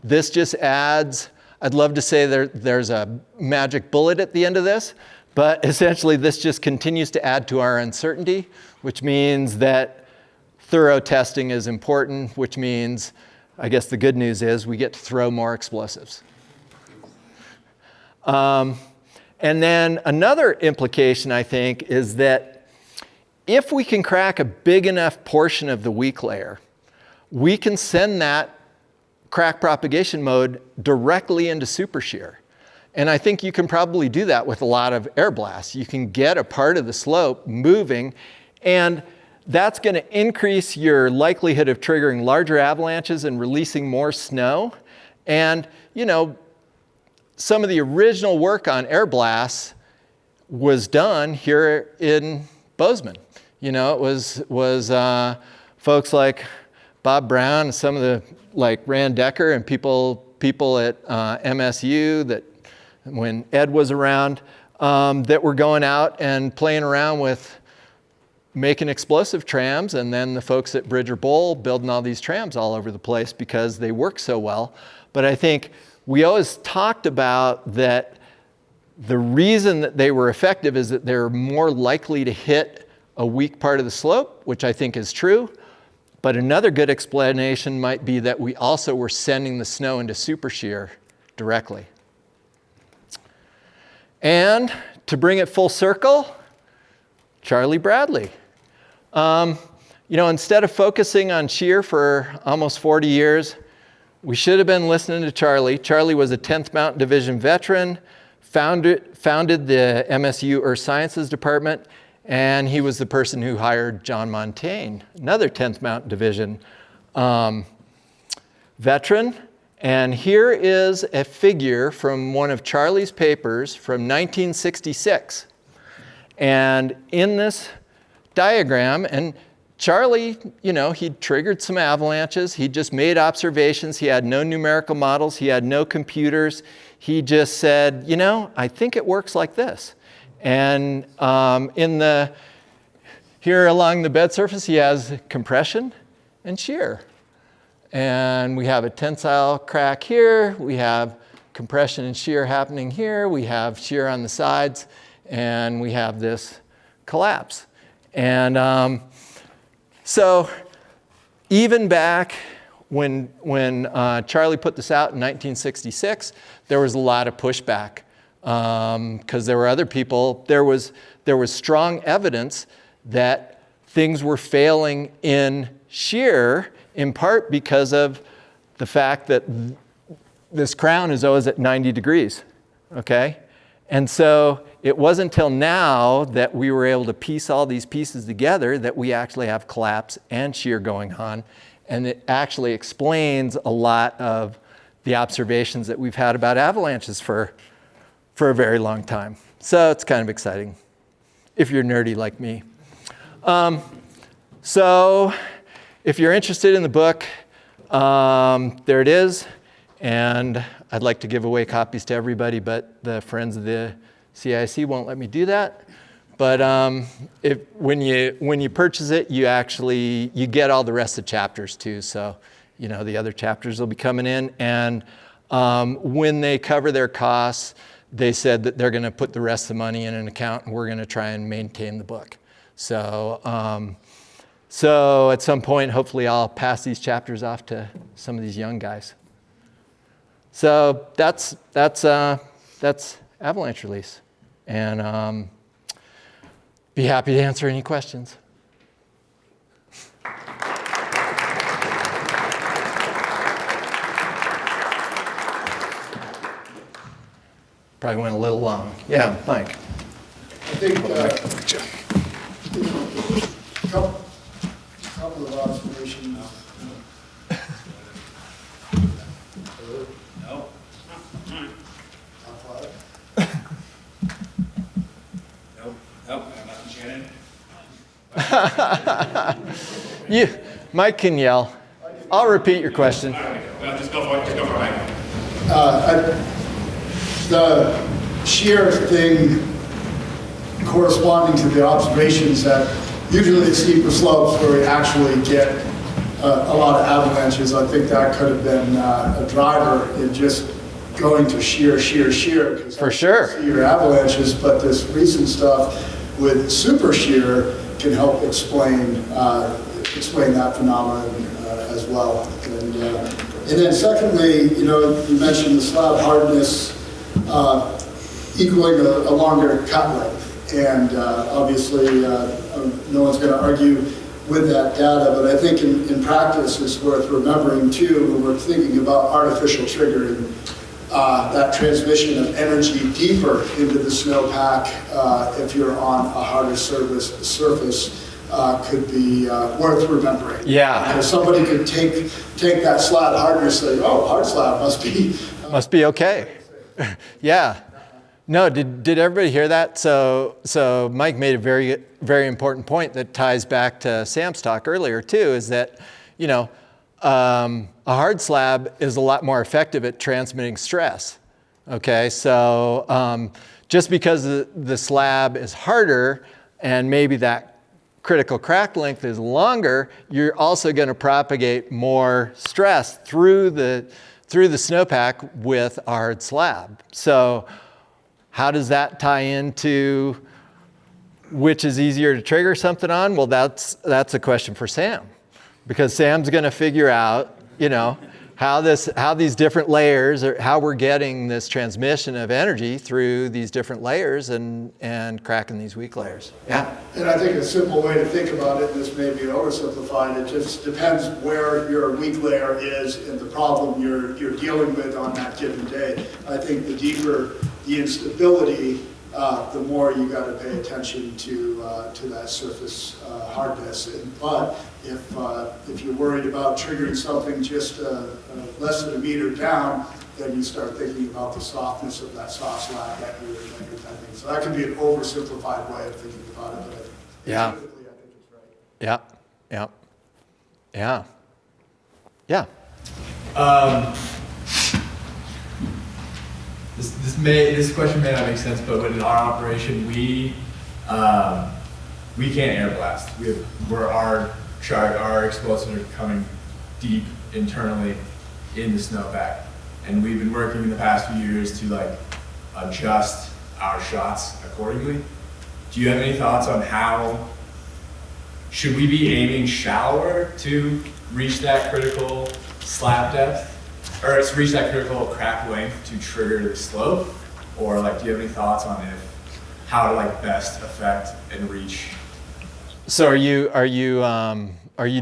this just adds, I'd love to say there's a magic bullet at the end of this, but essentially this just continues to add to our uncertainty, which means that thorough testing is important, which means, I guess the good news is we get to throw more explosives. And then another implication, I think, is that if we can crack a big enough portion of the weak layer, we can send that crack propagation mode directly into super shear. And I think you can probably do that with a lot of air blasts. You can get a part of the slope moving, and that's going to increase your likelihood of triggering larger avalanches and releasing more snow. And, some of the original work on air blasts was done here in Bozeman. It was folks like Bob Brown and some of the, Rand Decker and people at MSU that, when Ed was around, that were going out and playing around with making explosive trams, and then the folks at Bridger Bowl building all these trams all over the place because they work so well. But I think we always talked about that the reason that they were effective is that they're more likely to hit a weak part of the slope, which I think is true. But another good explanation might be that we also were sending the snow into super shear directly. And to bring it full circle, Charlie Bradley. Instead of focusing on shear for almost 40 years, we should have been listening to Charlie. Charlie was a 10th Mountain Division veteran, founded the MSU Earth Sciences Department, and he was the person who hired John Montaigne, another 10th Mountain Division veteran. And here is a figure from one of Charlie's papers from 1966. And in this diagram, and Charlie, he'd triggered some avalanches. He just made observations. He had no numerical models. He had no computers. He just said, I think it works like this. And here along the bed surface, he has compression and shear. And we have a tensile crack here. We have compression and shear happening here. We have shear on the sides. And we have this collapse. And so even back when Charlie put this out in 1966, there was a lot of pushback because there were other people. There was strong evidence that things were failing in shear, in part because of the fact that this crown is always at 90 degrees, okay? And so it wasn't until now that we were able to piece all these pieces together that we actually have collapse and shear going on. And it actually explains a lot of the observations that we've had about avalanches for a very long time. So it's kind of exciting if you're nerdy like me. So if you're interested in the book, there it is. And I'd like to give away copies to everybody, but the Friends of the CIC won't let me do that. But when you purchase it, you get all the rest of the chapters too. So, the other chapters will be coming in. And when they cover their costs, they said that they're going to put the rest of the money in an account, and we're going to try and maintain the book. So, so at some point, hopefully, I'll pass these chapters off to some of these young guys. So that's Avalanche Release, and be happy to answer any questions. Probably went a little long. Yeah, Mike. I think couple of observations. No. Nope, I'm not Shannon. Mike can yell. I'll repeat your question. Well, just go for it, Mike. The shear thing corresponding to the observations that usually the steeper slopes where we actually get a lot of avalanches, I think that could have been a driver in just going to shear. For sure. See your avalanches, but this recent stuff with super shear can help explain that phenomenon as well. And then secondly, you mentioned the slab hardness equaling a longer cut length. And obviously, no one's going to argue with that data, but I think in practice it's worth remembering too, when we're thinking about artificial triggering, that transmission of energy deeper into the snowpack, if you're on a harder surface could be worth remembering. Yeah. Because somebody could take that slab hardness and say, oh, hard slab must be okay. Yeah. No, did everybody hear that? So Mike made a very, very important point that ties back to Sam's talk earlier too, is that, a hard slab is a lot more effective at transmitting stress. Okay, so just because the slab is harder and maybe that critical crack length is longer, you're also going to propagate more stress through the snowpack with a hard slab. So how does that tie into which is easier to trigger something on? Well, that's a question for Sam, because Sam's going to figure out, how these different layers, or how we're getting this transmission of energy through these different layers and cracking these weak layers. Yeah. And I think a simple way to think about it, and this may be oversimplified, it just depends where your weak layer is and the problem you're dealing with on that given day. I think the deeper the instability, the more you got to pay attention to that surface hardness. But if you're worried about triggering something just less than a meter down, then you start thinking about the softness of that soft slab that you're tending. So that could be an oversimplified way of thinking about it. But yeah. I think it's right. Yeah. This question may not make sense, but in our operation, we can't air blast. Our explosives are coming deep internally in the snowpack, and we've been working in the past few years to like adjust our shots accordingly. Do you have any thoughts on how should we be aiming shallower to reach that critical slab depth, or to reach that critical crack length to trigger the slope, or like do you have any thoughts on how to like best affect and reach? So are you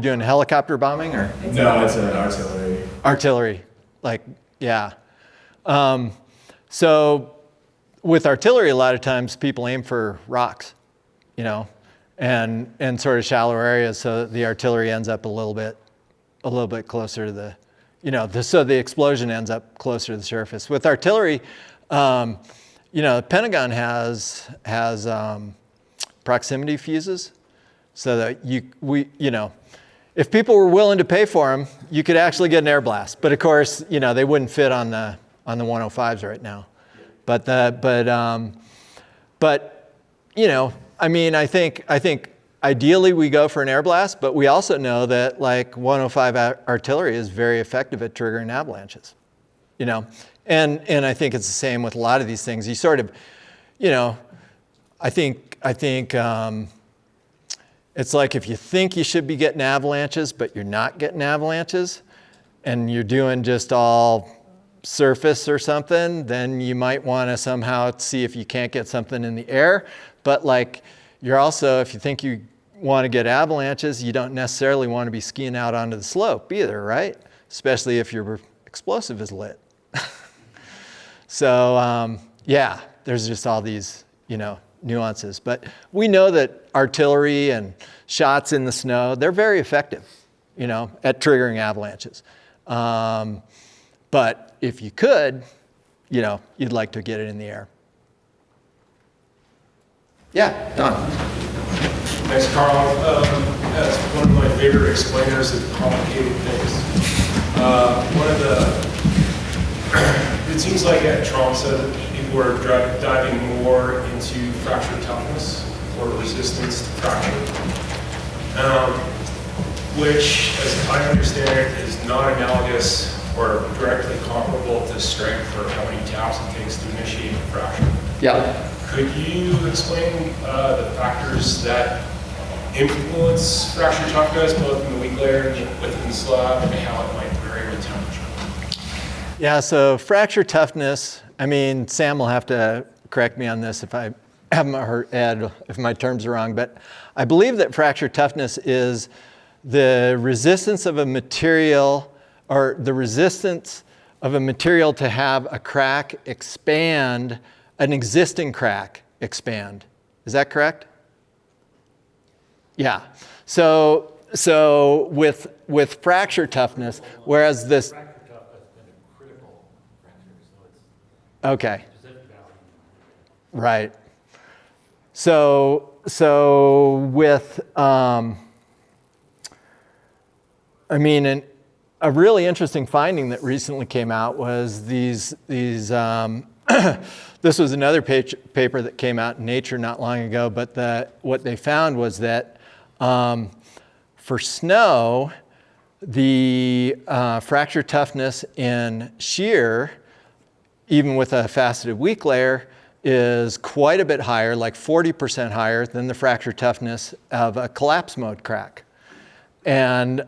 doing helicopter bombing or? No, it's an artillery. Artillery, like, yeah. So with artillery, a lot of times people aim for rocks, you know, and sort of shallow areas, so that the artillery ends up a little bit closer to the, you know, so the explosion ends up closer to the surface. With artillery, you know, the Pentagon has proximity fuses, so that you know, if people were willing to pay for them, you could actually get an air blast. But of course, you know, they wouldn't fit on the 105s right now. But you know, I mean, I think ideally we go for an air blast, but we also know that like 105 artillery is very effective at triggering avalanches, you know, and I think it's the same with a lot of these things. You sort of, you know, I think it's like if you think you should be getting avalanches, but you're not getting avalanches, and you're doing just all surface or something, then you might want to somehow see if you can't get something in the air. But like, you're also, if you think you want to get avalanches, you don't necessarily want to be skiing out onto the slope either, right? Especially if your explosive is lit. So yeah, there's just all these, you know, nuances. But we know that artillery and shots in the snow, they're very effective, you know, at triggering avalanches. But if you could, you know, you'd like to get it in the air. Yeah, Don. Thanks, Carl. As one of my favorite explainers of complicated things, it seems like at Tromsø, people are diving more into fracture toughness or resistance to fracture, which, as I understand it, is not analogous or directly comparable to strength or how many taps it takes to initiate a fracture. Yeah. Could you explain the factors that influence fracture toughness, both in the weak layer and within the slab, and how it might vary with temperature? Yeah, so fracture toughness, I mean, Sam will have to correct me on this if I haven't heard if my terms are wrong, but I believe that fracture toughness is the resistance of a material, or the resistance of a material to have a crack expand, an existing crack expand. Is that correct? Yeah. So with fracture toughness, whereas this. Fracture toughness has been a critical fracture, so it's okay. Right. So with I mean, a really interesting finding that recently came out was these this was another paper that came out in Nature not long ago, but what they found was that for snow, the fracture toughness in shear, even with a faceted weak layer, is quite a bit higher, like 40% higher than the fracture toughness of a collapse mode crack. And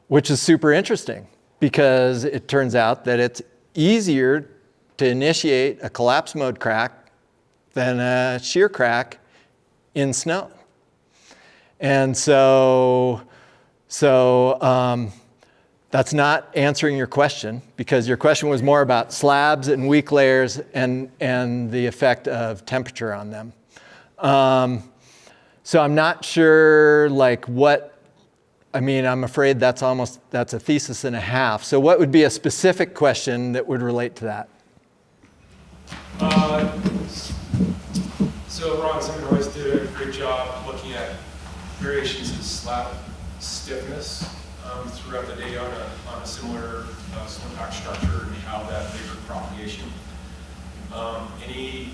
which is super interesting because it turns out that it's easier to initiate a collapse mode crack than a shear crack in snow. And so that's not answering your question, because your question was more about slabs and weak layers and the effect of temperature on them. So I'm not sure like I'm afraid that's a thesis and a half. So what would be a specific question that would relate to that? So Ron Zimmer always did a good job looking at variations in slab stiffness throughout the day on a similar snowpack structure and how that favored propagation. Any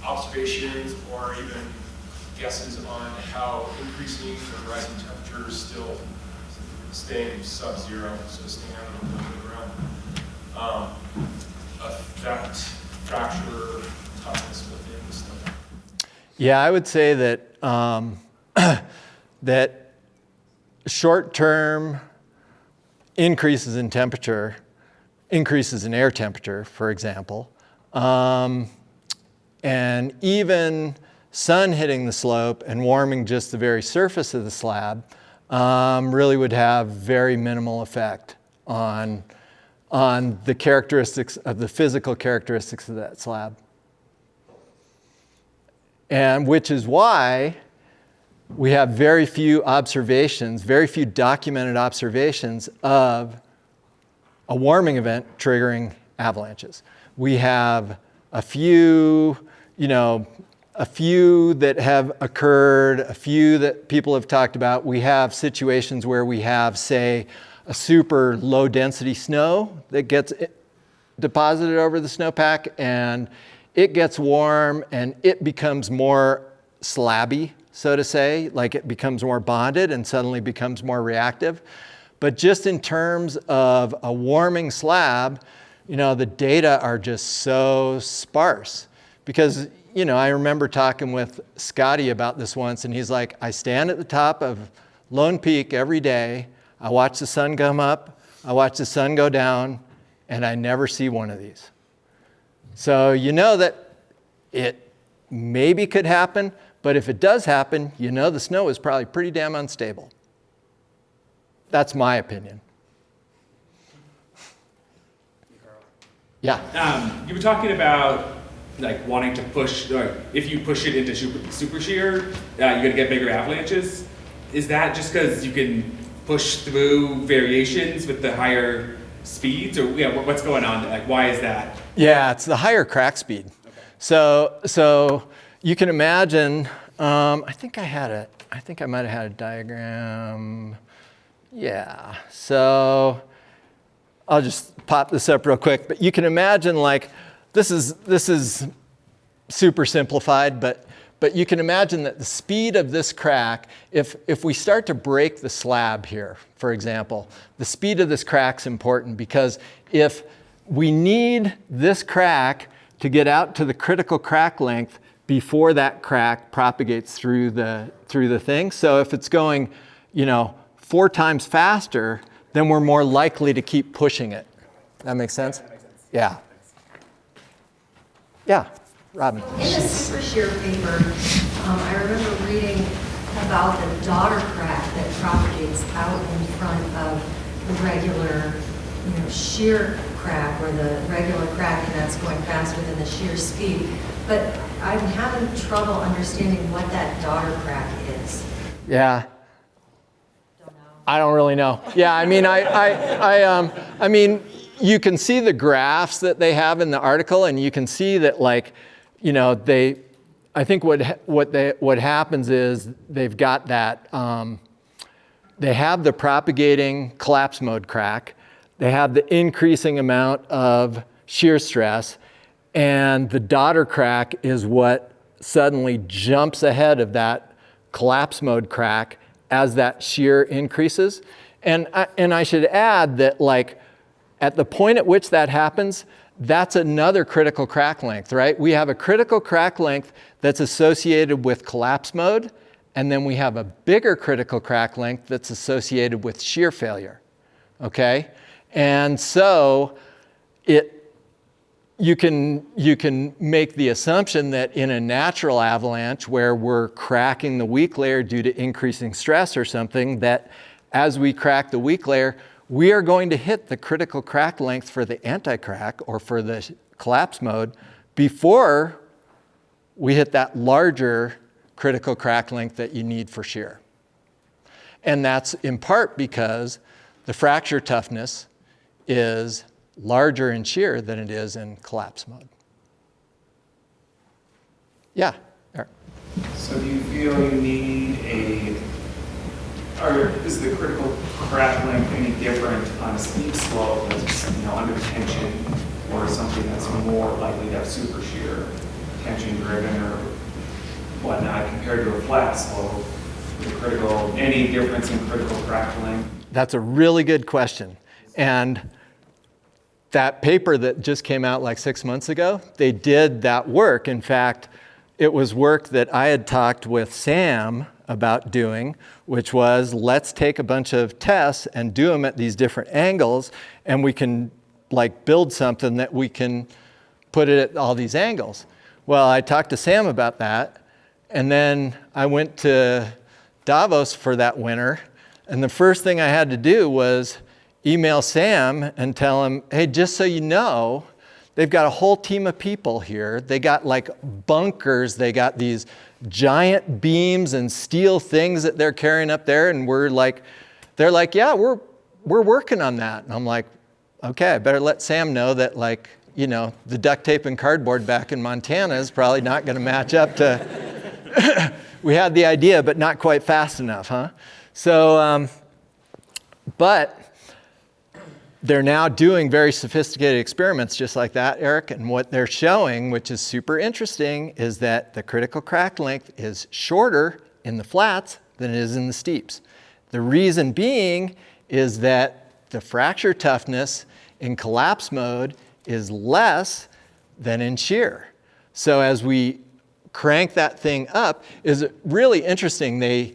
observations or even guesses on how increasing or rising temperatures still staying sub-zero, so staying out of the ground, affect fracture toughness within the snowpack? Yeah, I would say that that short-term increases in temperature, increases in air temperature, for example, and even sun hitting the slope and warming just the very surface of the slab really would have very minimal effect on the characteristics of the physical characteristics of that slab. And which is why we have very few observations, very few documented observations of a warming event triggering avalanches. We have a few, a few that have occurred, a few that people have talked about. We have situations where we have, say, a super low density snow that gets deposited over the snowpack, and it gets warm and it becomes more slabby, so to say, like it becomes more bonded and suddenly becomes more reactive. But just in terms of a warming slab, the data are just so sparse. Because, I remember talking with Scotty about this once, and he's like, I stand at the top of Lone Peak every day, I watch the sun come up, I watch the sun go down, and I never see one of these. So you know that it maybe could happen, but if it does happen, the snow is probably pretty damn unstable. That's my opinion. Yeah. You were talking about like wanting to push, or if you push it into super shear, you're gonna get bigger avalanches. Is that just because you can push through variations with the higher speeds, or what's going on? Like, why is that? Yeah, it's the higher crack speed. Okay. So you can imagine. I think I might have had a diagram. Yeah. So I'll just pop this up real quick. But you can imagine, like, this is super simplified, but you can imagine that the speed of this crack, if we start to break the slab here, for example, the speed of this crack's important, because if we need this crack to get out to the critical crack length before that crack propagates through the thing. So if it's going, 4 times faster, then we're more likely to keep pushing it. That makes sense? That makes sense. Yeah. Yeah, Robin. In the super shear paper, I remember reading about the daughter crack that propagates out in front of the regular, shear crack, or the regular crack, and that's going faster than the shear speed. But I'm having trouble understanding what that daughter crack is. Yeah. I don't really know. Yeah, I mean, you can see the graphs that they have in the article, and you can see that, I think what happens is they've got that, they have the propagating collapse mode crack, they have the increasing amount of shear stress, and the daughter crack is what suddenly jumps ahead of that collapse mode crack as that shear increases. And I should add that, at the point at which that happens, that's another critical crack length, right? We have a critical crack length that's associated with collapse mode, and then we have a bigger critical crack length that's associated with shear failure, okay? And so you can make the assumption that in a natural avalanche where we're cracking the weak layer due to increasing stress or something, that as we crack the weak layer, we are going to hit the critical crack length for the anti-crack or for the collapse mode before we hit that larger critical crack length that you need for shear. And that's in part because the fracture toughness is larger in shear than it is in collapse mode. Yeah, Eric. So do you feel you need a is the critical crack length any different on a steep slope that's under tension, or something that's more likely to have super shear, tension driven or whatnot, compared to a flat slope? Any difference in critical crack length? That's a really good question. And that paper that just came out like 6 months ago, they did that work. In fact, it was work that I had talked with Sam about doing, which was, let's take a bunch of tests and do them at these different angles, and we can like build something that we can put it at all these angles. Well, I talked to Sam about that, and then I went to Davos for that winter, and the first thing I had to do was email Sam and tell him, hey, just so you know, they've got a whole team of people here. They got like bunkers, they got these giant beams and steel things that they're carrying up there, and they're like, yeah, we're working on that. And I'm like, okay, I better let Sam know that, like, the duct tape and cardboard back in Montana is probably not gonna match up to we had the idea, but not quite fast enough, huh? So, but they're now doing very sophisticated experiments just like that, Eric, and what they're showing, which is super interesting, is that the critical crack length is shorter in the flats than it is in the steeps. The reason being is that the fracture toughness in collapse mode is less than in shear. So as we crank that thing up, is really interesting. They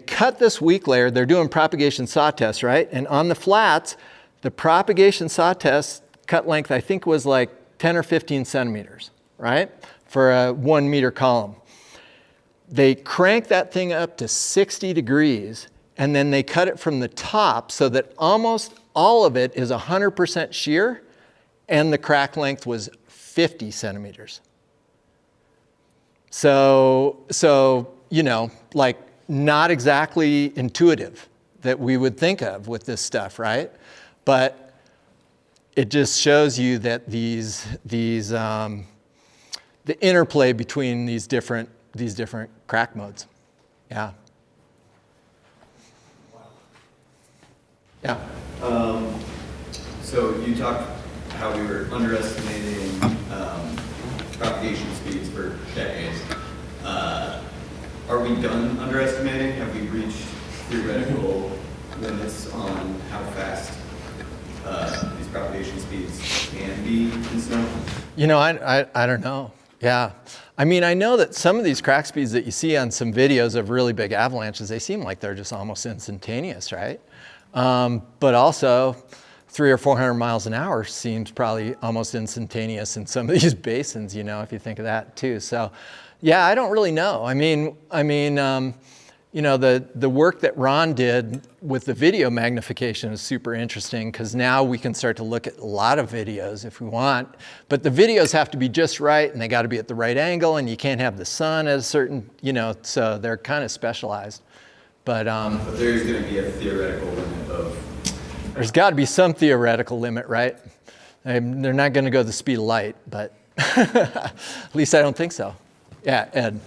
cut this weak layer. They're doing propagation saw tests, right? And on the flats, the propagation saw test cut length, I think, was like 10 or 15 centimeters, right? For a 1 meter column. They crank that thing up to 60 degrees, and then they cut it from the top so that almost all of it is 100% shear, and the crack length was 50 centimeters. So, like, not exactly intuitive that we would think of with this stuff, right? But it just shows you that the interplay between these different crack modes. Yeah. Yeah. So you talked how we were underestimating propagation speeds for decades. Are we done underestimating? Have we reached theoretical limits on how fast these propagation speeds can be in snow? I don't know. Yeah. I mean, I know that some of these crack speeds that you see on some videos of really big avalanches, they seem like they're just almost instantaneous, right? But also 300 or 400 miles an hour seems probably almost instantaneous in some of these basins, if you think of that too. So, yeah, I don't really know. I mean, the work that Ron did with the video magnification is super interesting, because now we can start to look at a lot of videos if we want, but the videos have to be just right, and they got to be at the right angle, and you can't have the sun at a certain, so they're kind of specialized. But there's going to be a theoretical limit of... There's got to be some theoretical limit, right? They're not going to go the speed of light, but at least I don't think so. Yeah, Ed.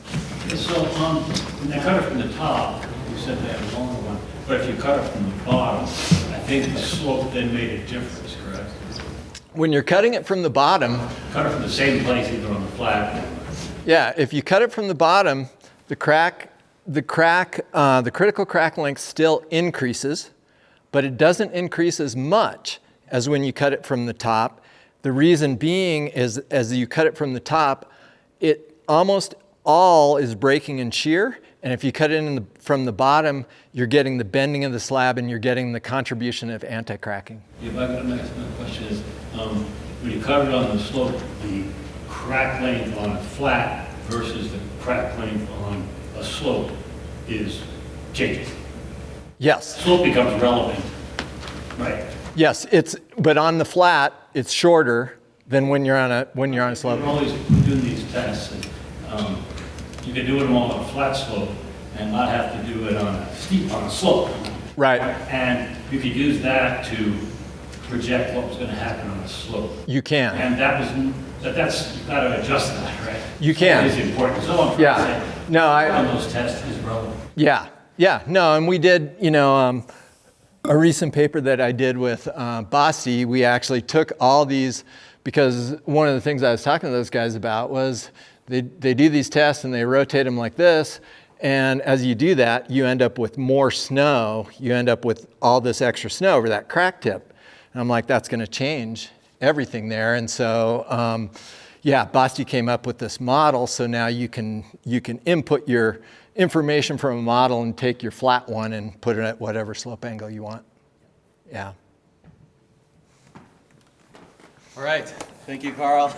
So when they cut it from the top, you said they had a longer one, but if you cut it from the bottom, I think the slope then made a difference, correct? When you're cutting it from the bottom... Cut it from the same place, either on the flat. Yeah, if you cut it from the bottom, the critical crack length still increases, but it doesn't increase as much as when you cut it from the top. The reason being is, as you cut it from the top, it almost all is breaking in shear, and if you cut it from the bottom, you're getting the bending of the slab, and you're getting the contribution of anti-cracking. If I could ask, my question is, when you cut it on the slope, the crack length on a flat versus the crack length on a slope is changing. Yes. Slope becomes relevant, right? Yes, but on the flat, it's shorter than when you're on a slope. We're always doing these tests, and you can do it all on a flat slope and not have to do it on a slope. Right. And you could use that to project what was going to happen on a slope. You can. And that's you've got to adjust that, right? You can. It is important. So I'm trying to say, No, on those tests is relevant. Yeah. Yeah, no, and we did, a recent paper that I did with Basti, we actually took all these, because one of the things I was talking to those guys about was they do these tests and they rotate them like this, and as you do that, you end up with more snow. You end up with all this extra snow over that crack tip. And I'm like, that's going to change everything there. And so, Basti came up with this model, so now you can input your information from a model and take your flat one and put it at whatever slope angle you want. Yeah. All right. Thank you, Karl.